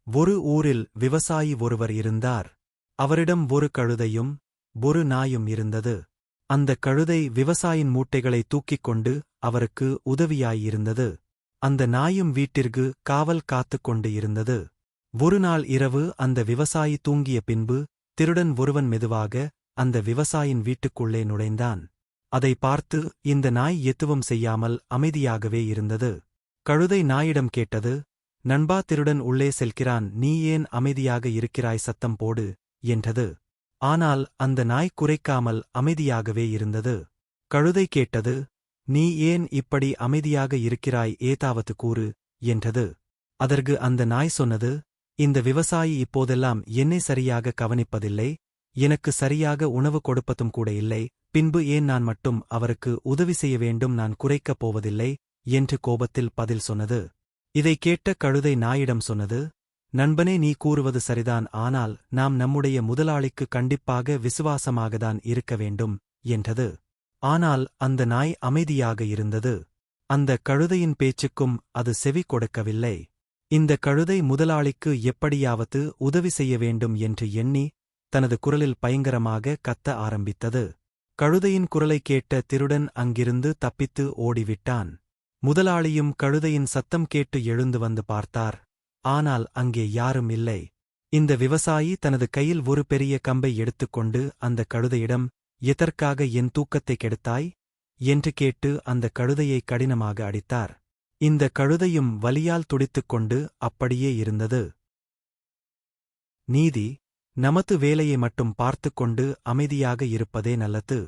ஒரு ஊரில் விவசாயி ஒருவர் இருந்தார். அவரிடம் ஒரு கழுதையும் ஒரு நாயும் இருந்தது. அந்த கழுதை விவசாயின் மூட்டைகளை தூக்கிக் கொண்டு அவருக்கு உதவியாயிருந்தது. அந்த நாயும் வீட்டிற்கு காவல் காத்துக் கொண்டு இருந்தது. ஒருநாள் இரவு அந்த விவசாயி தூங்கிய பின்பு திருடன் ஒருவன் மெதுவாக அந்த விவசாயின் வீட்டுக்குள்ளே நுழைந்தான். அதை பார்த்து இந்த நாய் எதுவும் செய்யாமல் அமைதியாகவே இருந்தது. கழுதை நாயிடம் கேட்டது, நண்பா, திருடன் உள்ளே செல்கிறான், நீ ஏன் அமைதியாக இருக்கிறாய், சத்தம் போடு என்றது. ஆனால் அந்த நாய் குரைக்காமல் அமைதியாகவே இருந்தது. கழுதை கேட்டது, நீ ஏன் இப்படி அமைதியாக இருக்கிறாய், ஏதாவது கூறு என்றது. அதற்கு அந்த நாய் சொன்னது, இந்த விவசாயி இப்போதெல்லாம் என்னை சரியாக கவனிப்பதில்லை, எனக்கு சரியாக உணவு கொடுப்பதும் கூட இல்லை, பின்பு ஏன் நான் மட்டும் அவருக்கு உதவி செய்ய வேண்டும், நான் குறைக்கப் போவதில்லை என்று கோபத்தில் பதில் சொன்னது. இதை கேட்ட கழுதை நாயிடம் சொன்னது, நண்பனே, நீ கூறுவது சரிதான், ஆனால் நாம் நம்முடைய முதலாளிக்கு கண்டிப்பாக விசுவாசமாகத்தான் இருக்க வேண்டும் என்றது. ஆனால் அந்த நாய் அமைதியாக இருந்தது. அந்த கழுதையின் பேச்சுக்கும் அது செவி கொடுக்கவில்லை. இந்த கழுதை முதலாளிக்கு எப்படியாவது உதவி செய்ய வேண்டும் என்று எண்ணி தனது குரலில் பயங்கரமாக கத்த ஆரம்பித்தது. கழுதையின் குரலை கேட்ட திருடன் அங்கிருந்து தப்பித்து ஓடிவிட்டான். முதலாளியும் கழுதையின் சத்தம் கேட்டு எழுந்து வந்து பார்த்தார். ஆனால் அங்கே யாரும் இல்லை. இந்த விவசாயி தனது கையில் ஒரு பெரிய கம்பை எடுத்துக்கொண்டு அந்த கழுதையிடம், எதற்காக என் தூக்கத்தை கெடுத்தாய் என்று கேட்டு அந்த கழுதையை கடினமாக அடித்தார். இந்த கழுதையும் வலியால் துடித்துக்கொண்டு அப்படியே இருந்தது. நீதி: நமது வேலையை மட்டும் பார்த்துக்கொண்டு அமைதியாக இருப்பதே நல்லது.